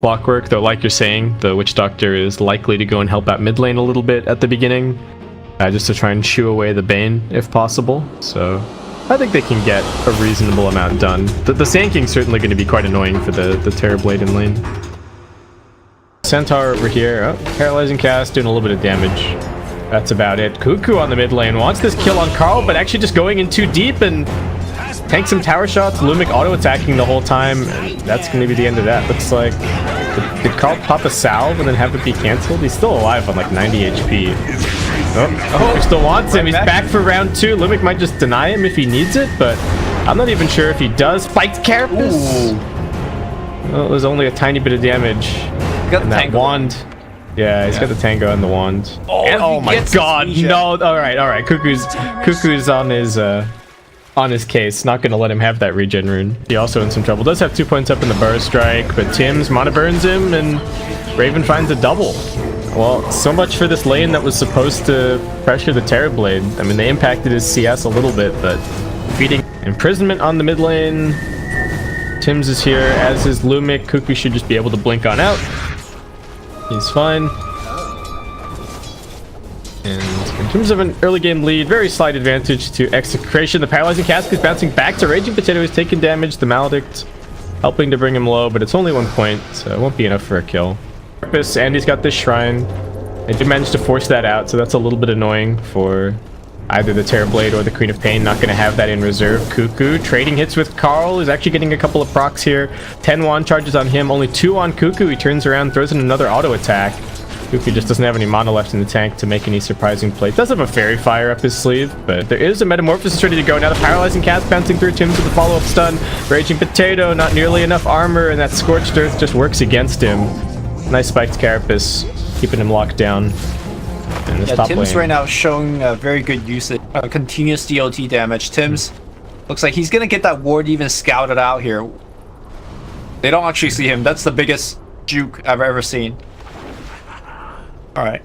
Clockwork, though, like you're saying, the Witch Doctor is likely to go and help out mid lane a little bit at the beginning, just to try and shoo away the Bane if possible. So I think they can get a reasonable amount done. The Sand King's certainly going to be quite annoying for the Terrorblade in lane. Centaur over here, paralyzing cast, doing a little bit of damage. That's about it. Kuku on the mid lane wants this kill on Karl, but actually just going in too deep and tanks some tower shots. LeumiK auto-attacking the whole time, and that's going to be the end of that. Looks like... Did Karl pop a salve and then have it be cancelled? He's still alive on like 90 HP. Oh, he still wants him. He's back for round 2. LeumiK might just deny him if he needs it, but I'm not even sure if he does. Spiked Carapace! Well, it was only a tiny bit of damage. Got the that wand. Yeah, he's got the tango and the wand. Oh my god, no! Alright. Kuku's on his case. Not gonna let him have that regen rune. He also in some trouble. Does have 2 points up in the burst strike, but Tim's mana burns him, and Raven finds a double. Well, so much for this lane that was supposed to pressure the Terrorblade. I mean, they impacted his CS a little bit, but defeating imprisonment on the mid lane. Tim's is here, as is LeumiK. Kuku should just be able to blink on out. He's fine. And in terms of an early game lead, very slight advantage to Execration. The Paralyzing Cask is bouncing back to Raging Potato. He's taking damage. The Maledict helping to bring him low, but it's only 1 point, so it won't be enough for a kill. And he's got this Shrine. They did manage to force that out, so that's a little bit annoying for either the Terrorblade or the Queen of Pain. Not going to have that in reserve. Kuku trading hits with Karl. Is actually getting a couple of procs here. 10 wand charges on him, only 2 on Kuku. He turns around, throws in another auto attack. Kuku just doesn't have any mana left in the tank to make any surprising play. Does have a Fairy Fire up his sleeve, but there is a Metamorphosis ready to go. Now the Paralyzing Cast bouncing through Tim's with the follow-up stun. Raging Potato, not nearly enough armor, and that Scorched Earth just works against him. Nice spiked Carapace, keeping him locked down. Tim's right now showing very good usage. Continuous DOT damage. Tim's looks like he's gonna get that ward even scouted out here. They don't actually see him. That's the biggest juke I've ever seen. Alright.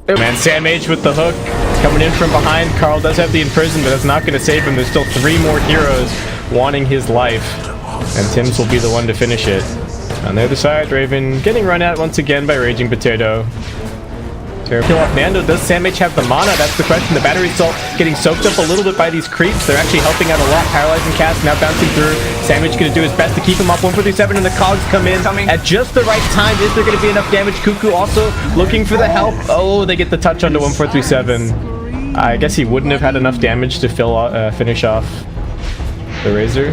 Man, Sam H with the hook coming in from behind. Karl does have the imprison, but that's not going to save him. There's still 3 more heroes wanting his life, and Tim's will be the one to finish it. On the other side, Raven getting run at once again by Raging Potato. Kill off Nando. Does Sam H have the mana? That's the question. The battery's still getting soaked up a little bit by these creeps. They're actually helping out a lot. Paralyzing Cast now bouncing through. Sam H going to do his best to keep him up. 147, and the cogs come in at just the right time. Is there going to be enough damage? Kuku also looking for the help. Oh, they get the touch onto 147. I guess he wouldn't have had enough damage to finish off the Razor.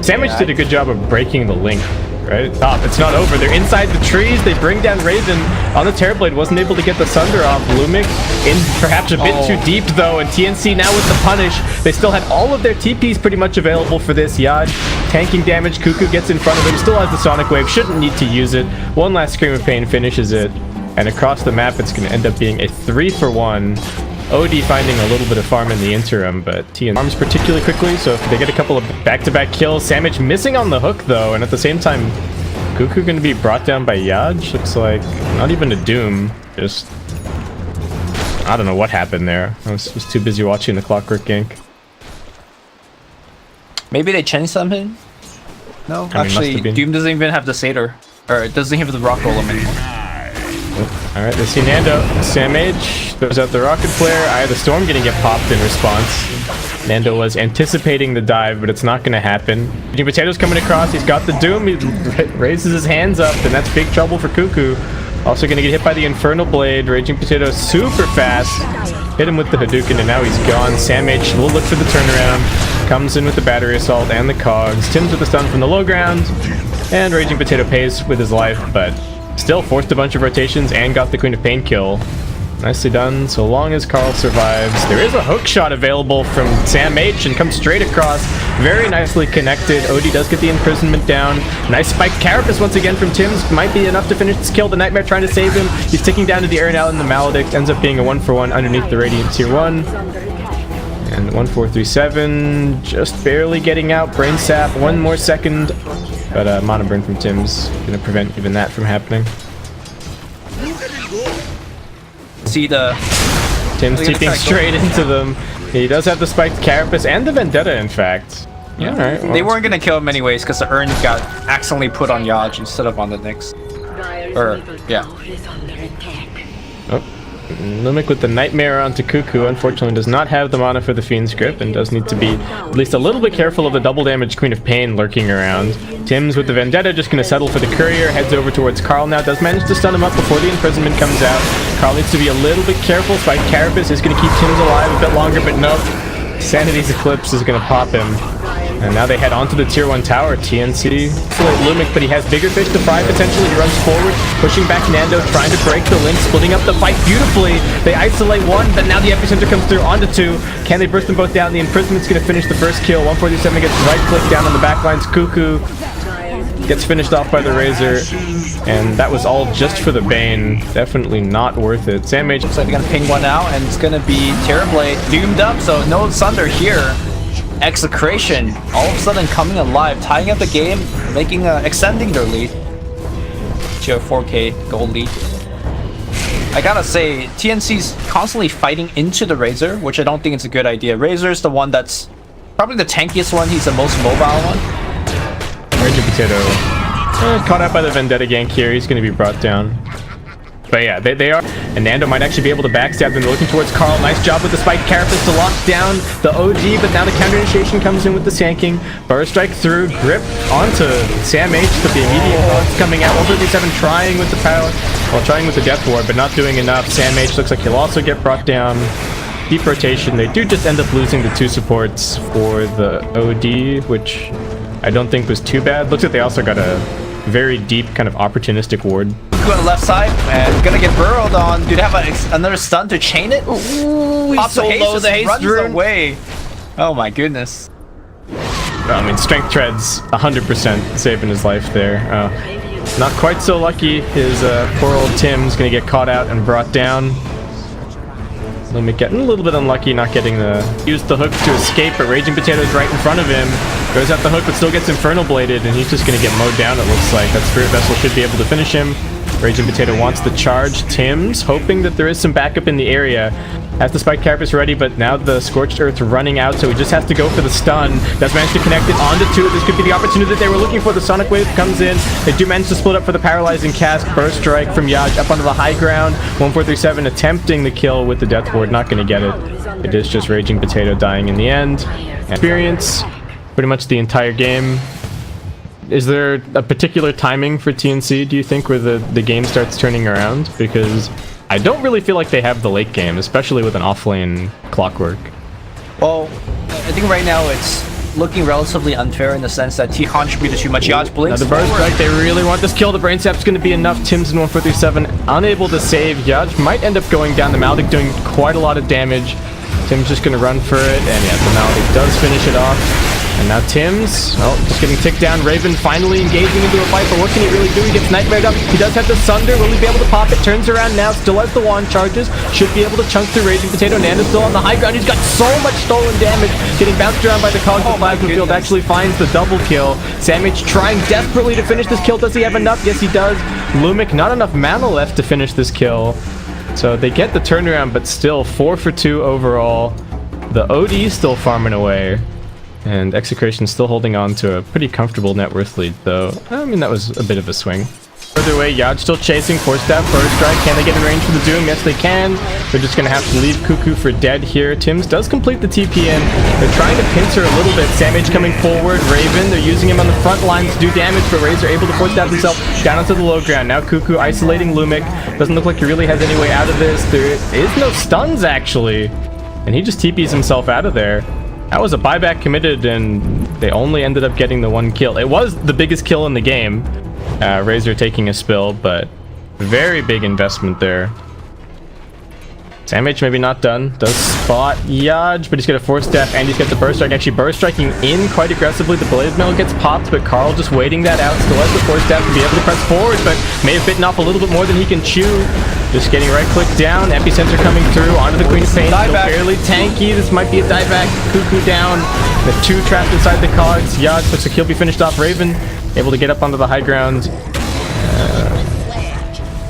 Sam H did a good job of breaking the link. Right? Stop. It's not over. They're inside the trees. They bring down Raven on the Terrorblade. Wasn't able to get the Sunder off. LeumiK in perhaps a bit too deep, though. And TNC now with the punish. They still had all of their TPs pretty much available for this. Yad tanking damage. Kuku gets in front of him. Still has the Sonic Wave. Shouldn't need to use it. One last Scream of Pain finishes it. And across the map, it's going to end up being a 3-for-1. OD finding a little bit of farm in the interim, but TNC farms particularly quickly, so if they get a couple of back-to-back kills. Sam H missing on the hook, though, and at the same time, Kuku going to be brought down by Yaj. Looks like not even a Doom, just... I don't know what happened there. I was just too busy watching the Clockwork gank. Maybe they changed something? No, actually, Doom doesn't even have the Satyr, or it doesn't have the Rock Golem anymore. Alright, they see Nando. Sam H throws out the Rocket Flare. Eye of the Storm gonna get popped in response. Nando was anticipating the dive, but it's not gonna happen. Raging Potato's coming across. He's got the Doom. He raises his hands up, and that's big trouble for Kuku. Also gonna get hit by the Infernal Blade. Raging Potato super fast. Hit him with the Hadouken, and now he's gone. Sam H will look for the turnaround. Comes in with the Battery Assault and the Cogs. Tim's with the stun from the low ground. And Raging Potato pays with his life, but still forced a bunch of rotations and got the Queen of Pain kill. Nicely done, so long as Karl survives. There is a hook shot available from Sam H and comes straight across. Very nicely connected. OD does get the imprisonment down. Nice spiked Carapace once again from Tim's. Might be enough to finish this kill. The Nightmare trying to save him. He's ticking down to the air now, and the Maledict ends up being a 1-for-1 underneath the Radiant Tier 1. And 1437, just barely getting out. Brain Sap, 1 more second. But Mana Burn from Tim's gonna prevent even that from happening. See the... Tim's TPing straight into them. He does have the spiked Carapace and the Vendetta, in fact. Yeah, alright. Well, they weren't gonna kill him anyways because the urn got accidentally put on Yaj instead of on the Nyx. Or, yeah. Oh. LeumiK with the Nightmare onto Kuku unfortunately does not have the mana for the Fiend's Grip and does need to be at least a little bit careful of the double damage Queen of Pain lurking around. Tims with the Vendetta just going to settle for the Courier, heads over towards Karl now, does manage to stun him up before the Imprisonment comes out. Karl needs to be a little bit careful, Spike Carapace is going to keep Tims alive a bit longer, but nope. Sanity's Eclipse is going to pop him. And now they head onto the tier 1 tower. TNC LeumiK, but he has bigger fish to fry potentially. He runs forward, pushing back Nando, trying to break the link, splitting up the fight beautifully. They isolate one, but now the epicenter comes through onto two. Can they burst them both down? The Imprisoment's going to finish the first kill. 147 gets right click down on the backlines. Kuku gets finished off by the Razor, and that was all just for the Bane. Definitely not worth it. Sandmage looks like they're gonna ping one out, and it's gonna be Terrorblade doomed up, so no Sunder here. Execration all of a sudden coming alive, tying up the game, making extending their lead to a 4K gold lead. I gotta say, TNC's constantly fighting into the Razor, which I don't think is a good idea. Razor is the one that's probably the tankiest one. He's the most mobile one. Raging Potato caught out by the Vendetta gank here. He's going to be brought down. But yeah, they are. And Nando might actually be able to backstab them. They're looking towards Karl. Nice job with the Spike Carapace to lock down the OG, but now the counter initiation comes in with the Sanking. Burst Strike through, grip onto Sam H, but the immediate thoughts coming out. 157 trying with the power, well, trying with the Death Ward, but not doing enough. Sam H looks like he'll also get brought down. Deep rotation. They do just end up losing the 2 supports for the OD, which I don't think was too bad. Looks like they also got a very deep kind of opportunistic ward. Go on the left side and gonna get burrowed on. Do they have another stun to chain it? Ooh, he's so low, the haste runs rune away. Oh my goodness. I mean, Strength Tread's 100% saving his life there. Not quite so lucky. His poor old Tim's gonna get caught out and brought down. LeumiK getting a little bit unlucky, not getting use the hook to escape, but Raging Potato's right in front of him. Goes out the hook, but still gets Infernal Bladed, and he's just going to get mowed down, it looks like. That Spirit Vessel should be able to finish him. Raging Potato wants the charge. Tims, hoping that there is some backup in the area. Has the Spike Carapace ready, but now the Scorched Earth running out, so he just has to go for the stun. Does manage to connect it onto 2. This could be the opportunity that they were looking for. The Sonic Wave comes in. They do manage to split up for the Paralyzing Cast. Burst Strike from Yaj up onto the high ground. 1437 attempting the kill with the Death Ward. Not going to get it. It is just Raging Potato dying in the end. Experience pretty much the entire game. Is there a particular timing for TNC, do you think, where the game starts turning around? Because I don't really feel like they have the late game, especially with an offlane Clockwork. Well, I think right now it's looking relatively unfair in the sense that T contributed too much. Yaj blinks. Now the Burst Strike, they really want this kill. The Brain Sap's going to be enough. Tims in 147 unable to save. Yaj might end up going down. The Maldic doing quite a lot of damage. Tim's just going to run for it, and yeah, the Maldic does finish it off. And now Tims, oh, just getting ticked down. Raven finally engaging into a fight, but what can he really do? He gets nightmared up. He does have the Sunder. Will he be able to pop it? Turns around now, still has the wand charges. Should be able to chunk through Raging Potato. Nando's still on the high ground. He's got so much stolen damage. Getting bounced around by the cogs of Plasma Field. Actually finds the double kill. Sandwich trying desperately to finish this kill. Does he have enough? Yes, he does. LeumiK, not enough mana left to finish this kill. So they get the turnaround, but still 4 for 2 overall. The OD still farming away. And Execration still holding on to a pretty comfortable net worth lead, though. I mean, that was a bit of a swing. Further away, Yaj still chasing. Force Stab, Burst Strike. Can they get in range for the Doom? Yes, they can. They're just going to have to leave Kuku for dead here. Tims does complete the TP in. They're trying to pincer a little bit. Samage coming forward. Raven, they're using him on the front lines to do damage, but Razor able to Force Stab himself down onto the low ground. Now Kuku isolating LeumiK. Doesn't look like he really has any way out of this. There is no stuns, actually. And he just TPs himself out of there. That was a buyback committed, and they only ended up getting the 1 kill. It was the biggest kill in the game. Razor taking a spill, but very big investment there. Samage maybe not done. Does spot Yaj, but he's got a Force Step, and he's got the Burst Strike. Actually, Burst Striking in quite aggressively. The Blade Mail gets popped, but Karl just waiting that out. Still has the Force Step to be able to press forward, but may have bitten off a little bit more than he can chew. Just getting right-click down. Epicenter coming through onto the Queen of Pain. Still fairly tanky. This might be a dieback. Kuku down. The 2 trapped inside the cogs. Yaj looks like he'll be finished off. Raven able to get up onto the high ground.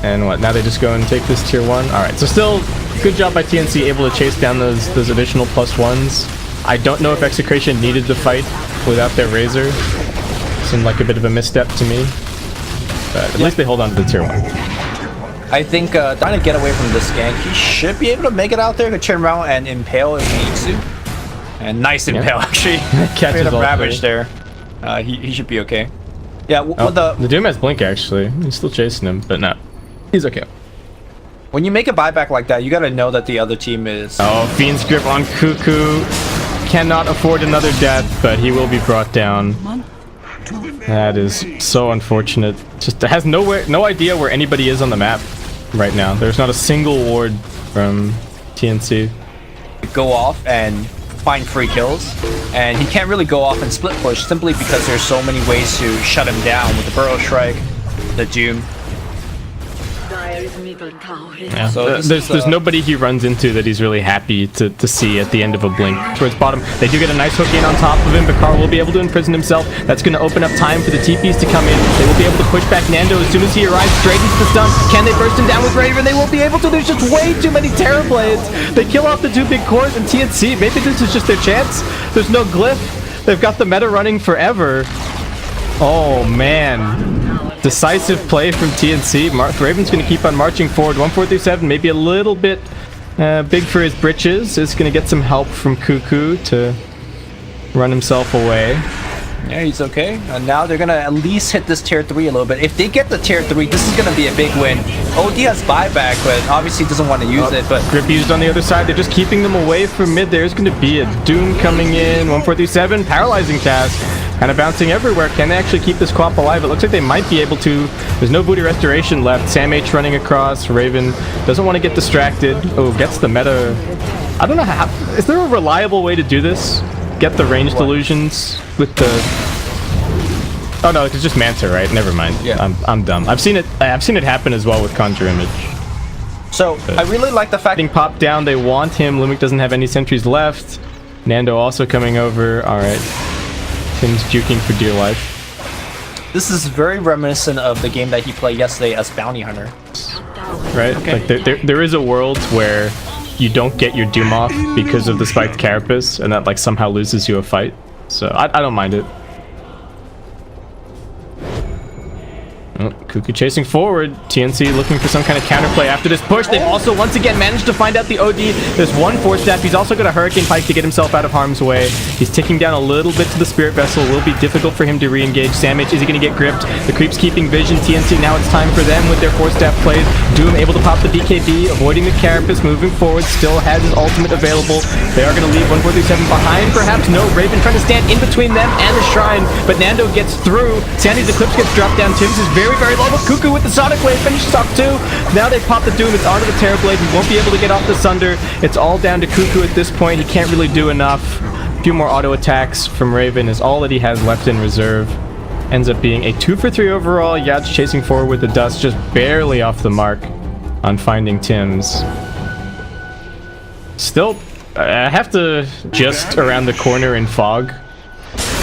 And what? Now they just go and take this tier 1. All right. So still good job by TNC, able to chase down those additional +1s. I don't know if Execration needed the fight without their Razor. Seemed like a bit of a misstep to me. But at least they hold on to the tier 1. I think trying to get away from this gank, he should be able to make it out there to turn around and impale if he needs to. And nice impale, actually. Catches all ravage there. He should be okay. Yeah, the Doom has Blink, actually. He's still chasing him, but no. He's okay. When you make a buyback like that, you gotta know that the other team is... Oh, Fiend's Grip on Kuku. Cannot afford another death, but he will be brought down. That is so unfortunate. Just has no idea where anybody is on the map right now. There's not a single ward from TNC. Go off and find free kills, and he can't really go off and split push simply because there's so many ways to shut him down with the Burrow Strike, the Doom. Yeah. So there's nobody he runs into that he's really happy to see at the end of a blink. Towards bottom, they do get a nice hook in on top of him, but Karl will be able to imprison himself. That's going to open up time for the TPs to come in. They will be able to push back Nando as soon as he arrives straight into the stun. Can they burst him down with Raven? They won't be able to. There's just way too many Terror Blades. They kill off the 2 big cores and TNC. Maybe this is just their chance. There's no glyph. They've got the meta running forever. Oh man. Decisive play from TNC. Raven's going to keep on marching forward. 1437, maybe a little bit big for his britches. Is going to get some help from Kuku to run himself away. Yeah, he's okay. And now they're going to at least hit this tier 3 a little bit. If they get the tier 3, this is going to be a big win. OD has buyback, but obviously doesn't want to use it. But Grip used on the other side. They're just keeping them away from mid. There's going to be a Doom coming in. 1437, paralyzing cast. Kind of bouncing everywhere. Can they actually keep this co-op alive? It looks like they might be able to. There's no booty restoration left. Sam H running across. Raven doesn't want to get distracted. Oh, gets the meta. I don't know how. Is there a reliable way to do this? Get the range delusions with the... Oh no, it's just Mancer, right? Never mind. Yeah. I'm dumb. I've seen it happen as well with Conjure Image. So I really like the fact being popped down. They want him. LeumiK doesn't have any sentries left. Nando also coming over. All right. Tim's juking for dear life. This is very reminiscent of the game that he played yesterday as Bounty Hunter. Right? Okay. Like there is a world where you don't get your Doom off because of the spiked carapace, and that like somehow loses you a fight. So I don't mind it. Oh, Kuku chasing forward. TNC looking for some kind of counterplay after this push. They've also once again managed to find out the OD. There's one Force Staff. He's also got a Hurricane Pike to get himself out of harm's way. He's ticking down a little bit to the Spirit Vessel. Will be difficult for him to re-engage. Sam H, is he going to get gripped? The Creep's keeping vision. TNC, now it's time for them with their Force Staff plays. Doom able to pop the BKB, avoiding the Carapace, moving forward. Still has his ultimate available. They are going to leave 1437 behind, perhaps. No, Raven trying to stand in between them and the Shrine, but Nando gets through. Sandy's Eclipse gets dropped down. Tim's is very, very low, but Kuku with the Sonic Wave finishes off 2. Now they pop the Doom. It's onto the Terror Blade. He won't be able to get off the Sunder. It's all down to Kuku at this point. He can't really do enough. A few more auto attacks from Raven is all that he has left in reserve. Ends up being a 2 for 3 overall. Yad's chasing forward with the dust, just barely off the mark on finding Tim's. Still, I have to just around the corner in fog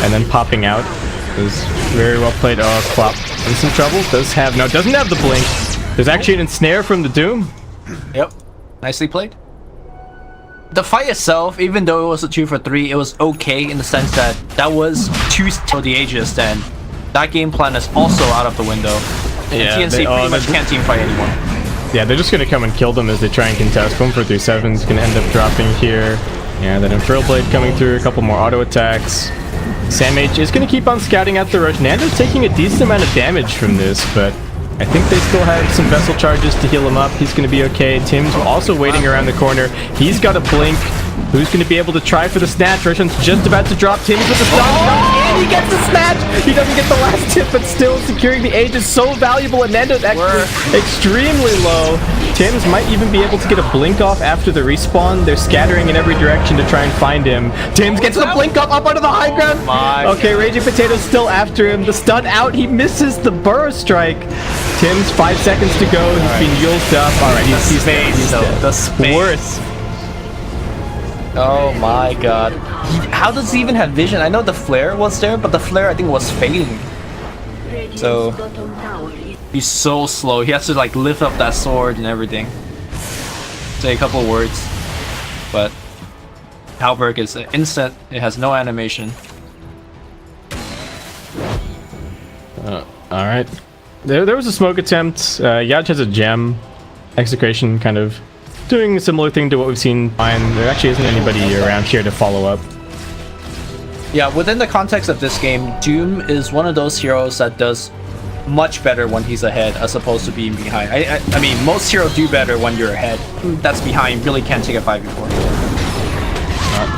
and then popping out. Is very well played. Oh, Clop in some trouble. Doesn't have the blink. There's actually an ensnare from the Doom. Yep, nicely played. The fight itself, even though it was a 2 for 3, it was okay in the sense that that was 2 till the Aegis, and that game plan is also out of the window. Yeah, and TNC pretty much can't team fight anymore. Yeah, they're just gonna come and kill them as they try and contest. 1437 is gonna end up dropping here. Yeah, then Infernal Blade coming through, a couple more auto attacks. Sam H is going to keep on scouting out the rush. Nando's taking a decent amount of damage from this, but I think they still have some vessel charges to heal him up. He's going to be okay. Tim's also waiting around the corner. He's got a blink. Who's going to be able to try for the snatch? Roshan's just about to drop. Tim's with the stun. And he gets the snatch. He doesn't get the last tip, but still securing the Age is so valuable, and Nando's actually extremely low. Tim's might even be able to get a blink off after the respawn. They're scattering in every direction to try and find him. Tim's gets the blink up onto the high ground. Okay, Raging Potato's still after him. The stun out. He misses the Burrow Strike. Tim's 5 seconds to go. He's been yuled up. All right, he's dead. The space. Worse. Oh my god. How does he even have vision? I know the flare was there, but the flare I think was fading. So he's so slow. He has to like lift up that sword and everything. Say a couple words. But Halberg is instant. It has no animation. Alright. There was a smoke attempt. Yaj has a gem. Execration kind of doing a similar thing to what we've seen. There actually isn't anybody around here to follow up. Yeah, within the context of this game, Doom is one of those heroes that does much better when he's ahead as opposed to being behind. I mean, most heroes do better when you're ahead. That's behind really can't take a 5v4.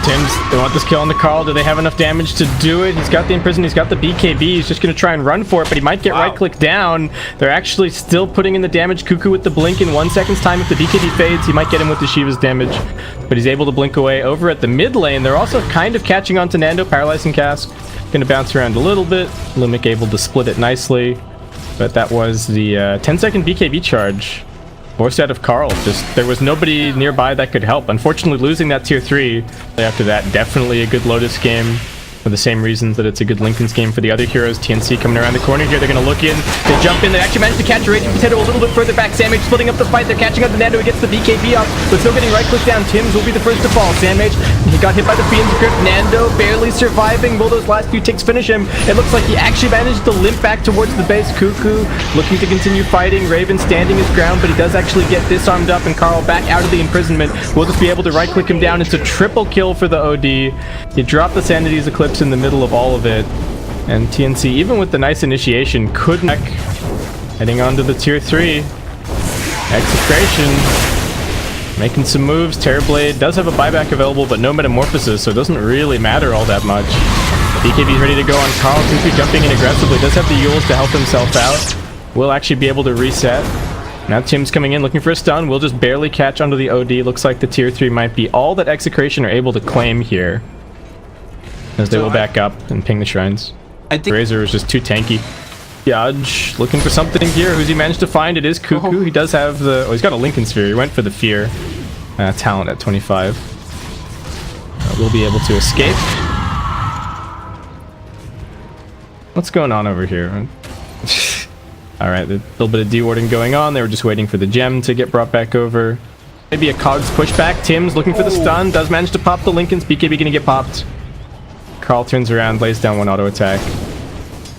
Tim's, they want this kill on the Karl. Do they have enough damage to do it? He's got the Imprison, he's got the BKB. He's just going to try and run for it, but he might get right-click down. They're actually still putting in the damage. Kuku with the blink in 1 second's time. If the BKB fades, he might get him with the Shiva's damage, but he's able to blink away. Over at the mid lane, they're also kind of catching on to Nando. Paralyzing Cask. Going to bounce around a little bit. LeumiK able to split it nicely, but that was the 10-second BKB charge. Forced out of Karl. Just there was nobody nearby that could help. Unfortunately, losing that tier 3 after that, definitely a good Lotus game for the same reasons that it's a good Linken's game for the other heroes. TNC coming around the corner here. They're going to look in. They jump in. They actually managed to catch a Raging Potato a little bit further back. Samage splitting up the fight. They're catching up to Nando. He gets the BKB off, but still getting right-click down. Tims will be the first to fall. Samage, he got hit by the Fiend's Grip. Nando barely surviving. Will those last few ticks finish him? It looks like he actually managed to limp back towards the base. Kuku looking to continue fighting. Raven standing his ground, but he does actually get disarmed up, and Karl back out of the imprisonment. We'll just be able to right-click him down. It's a triple kill for the OD. He dropped the Sanity's Eclipse in the middle of all of it, and TNC, even with the nice initiation, couldn't. Heading on to the tier 3. Execration making some moves. Terrorblade does have a buyback available, but no metamorphosis, so it doesn't really matter all that much. BKB's ready to go on Karl. Kuku jumping in aggressively, does have the Yules to help himself out. Will actually be able to reset. Now Tim's coming in looking for a stun. We'll just barely catch onto the OD. Looks like the tier 3 might be all that Execration are able to claim here, as they will back up and ping the shrines. I think Razor is just too tanky. Yaj looking for something here. Who's he managed to find? It is Kuku. He does have the... Oh, he's got a Linken Sphere. He went for the Fear. Talent at 25. We'll be able to escape. What's going on over here? Alright, a little bit of de-warding going on. They were just waiting for the gem to get brought back over. Maybe a Cogs pushback. Tim's looking for the stun. Does manage to pop the Linken's. BKB gonna get popped. Karl turns around, lays down one auto attack,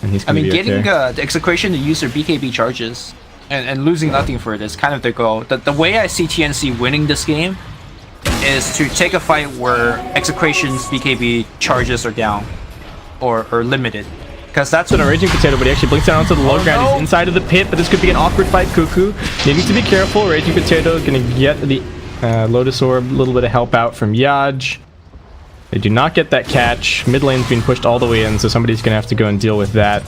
and he's gonna be okay. Getting the Execration to use their BKB charges and losing nothing for it is kind of the goal. The way I see TNC winning this game is to take a fight where Execration's BKB charges are down or limited. Because that's what a Raging Potato, but he actually blinks down onto the low ground. He's inside of the pit, but this could be an awkward fight. Kuku needing to be careful. Raging Potato is going to get the Lotus Orb, a little bit of help out from Yaj. They do not get that catch. Mid lane's being pushed all the way in, so somebody's going to have to go and deal with that.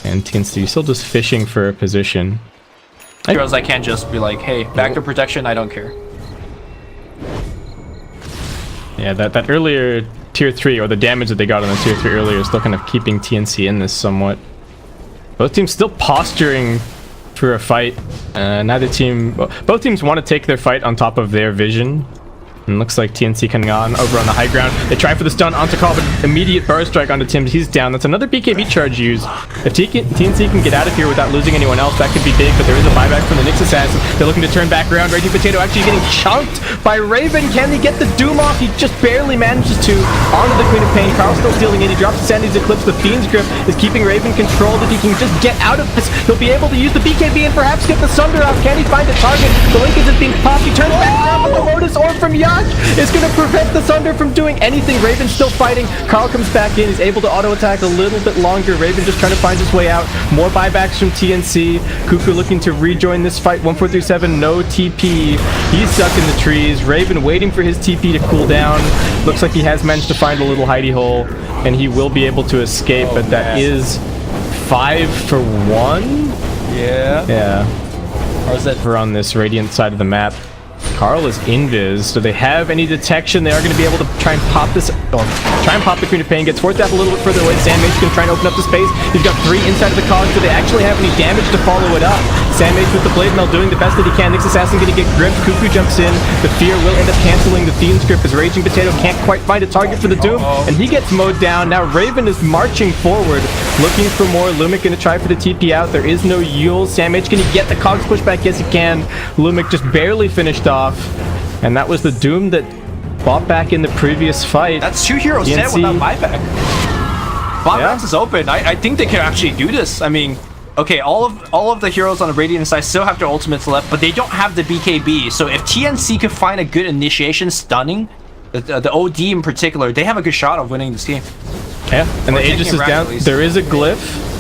And TNC still just fishing for a position. Heroes, I can't just be like, hey, back to protection, I don't care. Yeah, that earlier tier 3, or the damage that they got on the tier 3 earlier, is still kind of keeping TNC in this somewhat. Both teams still posturing for a fight. Both teams want to take their fight on top of their vision. And looks like TNC coming on over on the high ground. They try for the stun onto Karl, but immediate burst strike onto Tim. He's down. That's another BKB charge used. If TNC can get out of here without losing anyone else, that could be big, but there is a buyback from the Nyx Assassin. They're looking to turn back around. Raging Potato actually getting chunked by Raven. Can he get the Doom off? He just barely manages to. Onto the Queen of Pain. Karl still stealing in. He drops the Sanity's Eclipse. The Fiend's Grip is keeping Raven controlled. If he can just get out of this, he'll be able to use the BKB and perhaps get the Sunder off. Can he find a target? The Link isn't being popped. He turns back around, but the Lotus Orb from Yaj is going to prevent the Sunder from doing anything. Raven's still fighting. Karl comes back in. He's able to auto attack a little bit longer. Raven just trying to find his way out. More buybacks from TNC. Kuku looking to rejoin this fight. 1437, no TP. He's stuck in the trees. Raven waiting for his TP to cool down. Looks like he has managed to find a little hidey hole, and he will be able to escape, but that is 5 for 1? Yeah. Or is that for on this Radiant side of the map? Karl is invis. Do they have any detection? They are going to be able to try and pop this. Try and pop the Queen of Pain. Gets forced out a little bit further away. Sandmage's going to try and open up the space. He's got 3 inside of the Cogs. Do they actually have any damage to follow it up? Sandmage with the Blade Mail doing the best that he can. Nyx Assassin going to get gripped. Kuku jumps in. The Fear will end up canceling the Fiend's Grip as Raging Potato can't quite find a target for the Doom. And he gets mowed down. Now Raven is marching forward, looking for more. LeumiK going to try for the TP out. There is no Yule. Sandmage going to get the Cogs pushback. Yes, he can. LeumiK just barely finished off. And that was the Doom that bought back in the previous fight. That's 2 heroes dead without buyback. Box is open. I think they can actually do this. I mean, okay, all of the heroes on the Radiant side still have their ultimates left, but they don't have the BKB. So if TNC could find a good initiation stunning, the OD in particular, they have a good shot of winning this game. Yeah, and the Aegis is down. There is a glyph.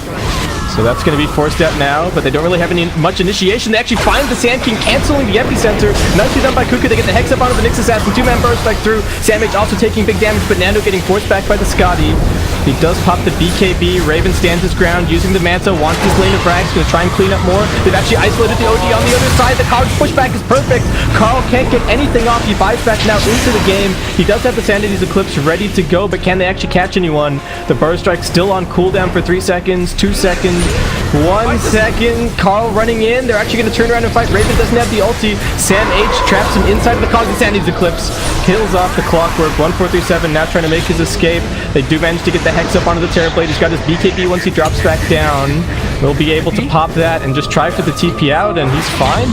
So that's going to be forced out now, but they don't really have much initiation. They actually find the Sand King canceling the epicenter. Nicely done by Kuku. They get the Hex up onto the Nyx Assassin. 2-man burst back through. Sandmage also taking big damage, but Nando getting forced back by the Scotty. He does pop the BKB. Raven stands his ground using the Manta. Wants his lane of frags. Going to try and clean up more. They've actually isolated the OD on the other side. The college pushback is perfect. Karl can't get anything off. He buys back now into the game. He does have the Sanity's Eclipse ready to go, but can they actually catch anyone? The Burst Strike still on cooldown for 3 seconds, 2 seconds. 1 second, Karl running in. They're actually going to turn around and fight. Raven doesn't have the ulti. Sam H traps him inside of the Cog. Sanity's Eclipse kills off the Clockwork. 1437 now trying to make his escape. They do manage to get the Hex up onto the Terrorblade. He's got his BKB once he drops back down. We'll be able to pop that and just try for the TP out, and he's fine.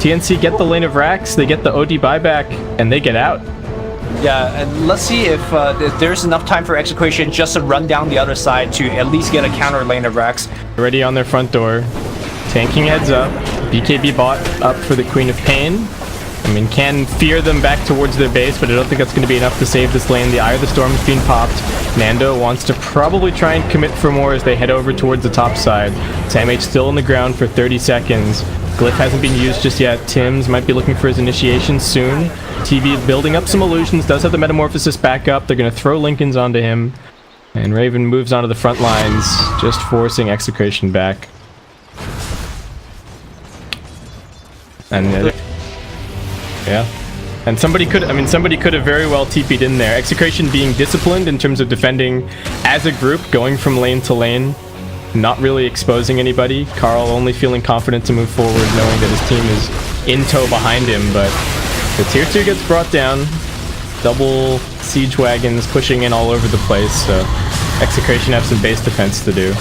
TNC get the lane of Rax. They get the OD buyback, and they get out. Yeah, and let's see if there's enough time for Execration just to run down the other side to at least get a counter lane of Rax. Already on their front door. Tanking heads up. BKB bot up for the Queen of Pain. I mean, can fear them back towards their base, but I don't think that's going to be enough to save this lane. The Eye of the Storm is being popped. Nando wants to probably try and commit for more as they head over towards the top side. Sam H still on the ground for 30 seconds. Glyph hasn't been used just yet. Tims might be looking for his initiation soon. TV building up some illusions, does have the Metamorphosis back up. They're going to throw Lincolns onto him. And Raven moves onto the front lines, just forcing Execration back. And yeah. And somebody could have very well TP'd in there. Execration being disciplined in terms of defending as a group, going from lane to lane, not really exposing anybody. Karl only feeling confident to move forward, knowing that his team is in tow behind him, but the tier 2 gets brought down. Double siege wagons pushing in all over the place, so Execration have some base defense to do.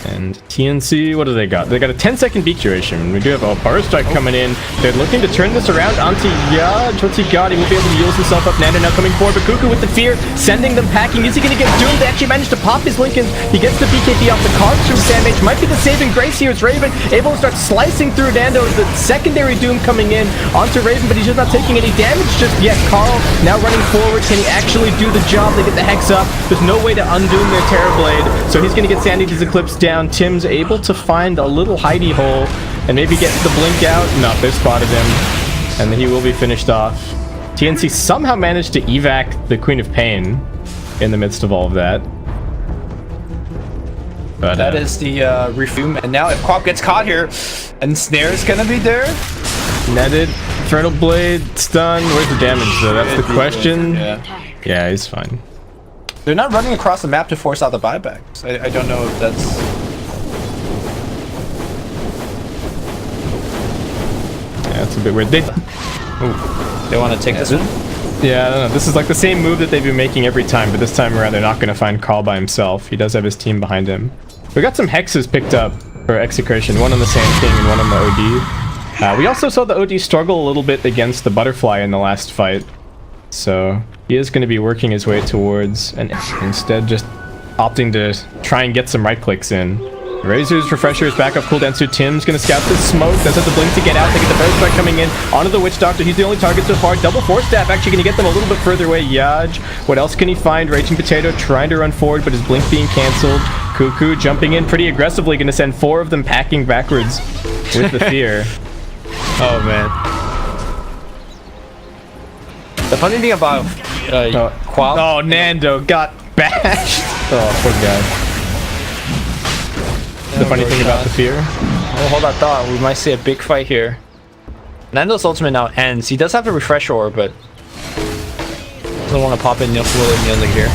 And TNC, what do they got? They got a 10-second beak duration. We do have a Burst Strike coming in. They're looking to turn this around onto Yaj. What's he got? He will be able to heal himself up. Nando now coming forward, but Kuku with the fear, sending them packing. Is he going to get doomed? They actually managed to pop his Lincoln. He gets the BKB off the cards from Sandmage. Might be the saving grace here. It's Raven able to start slicing through Nando. The secondary doom coming in onto Raven, but he's just not taking any damage just yet. Karl now running forward. Can he actually do the job? They get the Hex up. There's no way to undoom their Terrorblade, so he's going to get Sanity's Eclipse down. Tim's able to find a little hidey hole and maybe get the blink out. No, they spotted him, and he will be finished off. TNC somehow managed to evac the Queen of Pain in the midst of all of that. But that is the refume, and now if Quap gets caught here, and Snare is gonna be there. Netted, Infernal Blade, stun. Where's the damage though? That's the question. Yeah, he's fine. They're not running across the map to force out the buybacks. I don't know if that's... Yeah, it's a bit weird. They want to take this one? Yeah, I don't know. This is like the same move that they've been making every time, but this time around they're not going to find Karl by himself. He does have his team behind him. We got some hexes picked up for Execration, one on the Sand King and one on the OD. We also saw the OD struggle a little bit against the Butterfly in the last fight, so he is going to be working his way towards, and instead just opting to try and get some right clicks in. Razor's Refresher is back up cooldown, so Tim's gonna scout this smoke. Does have the blink to get out. They get the Burst Strike coming in onto the Witch Doctor. He's the only target so far. Double Force Staff actually gonna get them a little bit further away. Yaj, what else can he find? Raging Potato trying to run forward, but his blink being cancelled. Kuku jumping in pretty aggressively, gonna send 4 of them packing backwards with the fear. Oh man. The funny thing about Qual... Oh, Nando got bashed. Oh, poor guy. The funny thing about the fear. Well, hold that thought. We might see a big fight here. Nando's ultimate now ends. He does have the refresh orb, but doesn't want to pop in willy-nilly here.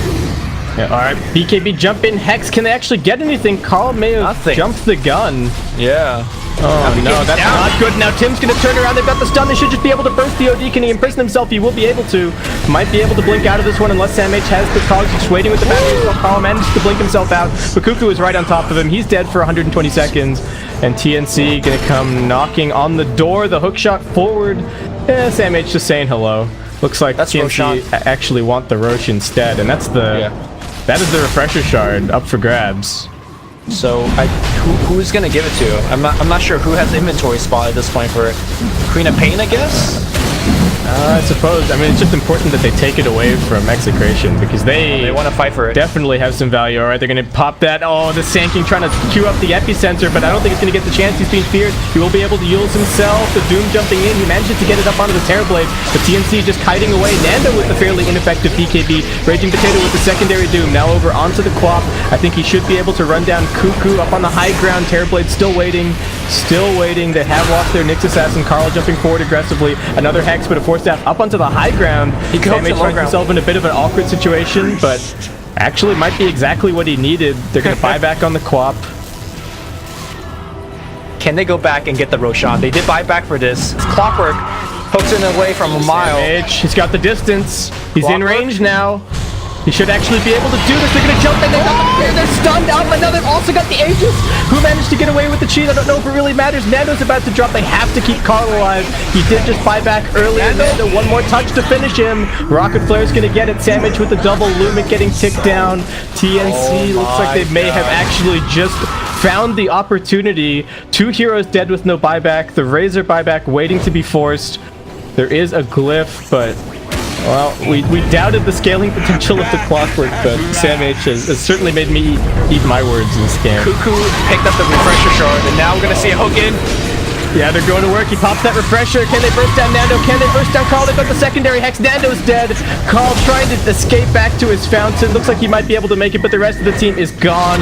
Yeah. All right, BKB jump in. Hex, can they actually get anything? Karl may have jumped the gun. Yeah. Oh no, that's not good. Now Tim's gonna turn around. They've got the stun. They should just be able to burst the OD. Can he imprison himself? He will be able to. Might be able to blink out of this one unless Sam H has the cards. He's waiting with the battery. So Karl manages to blink himself out. But Kuku is right on top of him. He's dead for 120 seconds. And TNC gonna come knocking on the door. The hook shot forward. Sam H just saying hello. Looks like That's TNC actually want the Roche instead, and that's the that is the refresher shard up for grabs. So who's gonna give it to? I'm not sure who has inventory spot at this point for it. Queen of Pain, I guess. I suppose. I mean, it's just important that they take it away from Execration because they want to fight for it. Definitely have some value. All right, they're going to pop that. Oh, the Sand King trying to queue up the epicenter, but I don't think it's going to get the chance. He's being feared. He will be able to use himself. The Doom jumping in. He manages to get it up onto the Terrorblade, but TNC just kiting away. Nando with the fairly ineffective BKB. Raging Potato with the secondary Doom. Now over onto the Quap. I think he should be able to run down Kuku up on the high ground. Terrorblade still waiting. Still waiting. They have lost their Nyx Assassin. Karl jumping forward aggressively. Another Hex, but a Force Staff up onto the high ground. He finds himself in a bit of an awkward situation, but actually might be exactly what he needed. They're going to buy back on the Quap. Can they go back and get the Roshan? They did buy back for this. It's Clockwork hooks in away from a mile. He's got the distance. He's in range now. He should actually be able to do this. They're going to jump in. They're stunned out. Now they've also got the Aegis, who managed to get away with the cheat. I don't know if it really matters. Nando's about to drop. They have to keep Karl alive. He did just buy back earlier. Nando, one more touch to finish him. Rocket Flare's going to get it. Sandwich with the double. LeumiK getting ticked down. TNC looks like they may have actually just found the opportunity. 2 heroes dead with no buyback. The Razor buyback waiting to be forced. There is a glyph, but... well, we doubted the scaling potential of the Clockwork, but Sam H has certainly made me eat my words in this game. Kuku picked up the refresher shard, and now we're going to see a hook in. Yeah, they're going to work. He pops that refresher. Can they burst down Nando? Can they burst down Karl? They got the secondary Hex. Nando's dead. Karl trying to escape back to his fountain. Looks like he might be able to make it, but the rest of the team is gone.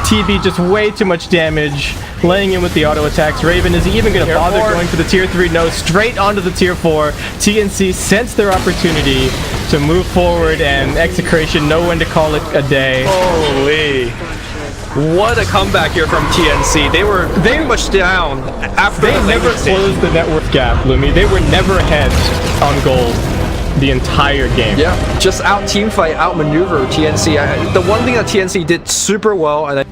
TB just way too much damage. Laying in with the auto attacks. Raven, is he even going to bother going for the tier 3? No, straight onto the tier 4. TNC sensed their opportunity to move forward, and Execration know when to call it a day. Holy. What a comeback here from TNC. They were very much down after they never closed the net worth gap, LeumiK. They were never ahead on gold the entire game. Yeah, just out team fight, out maneuver TNC. The one thing that TNC did super well, and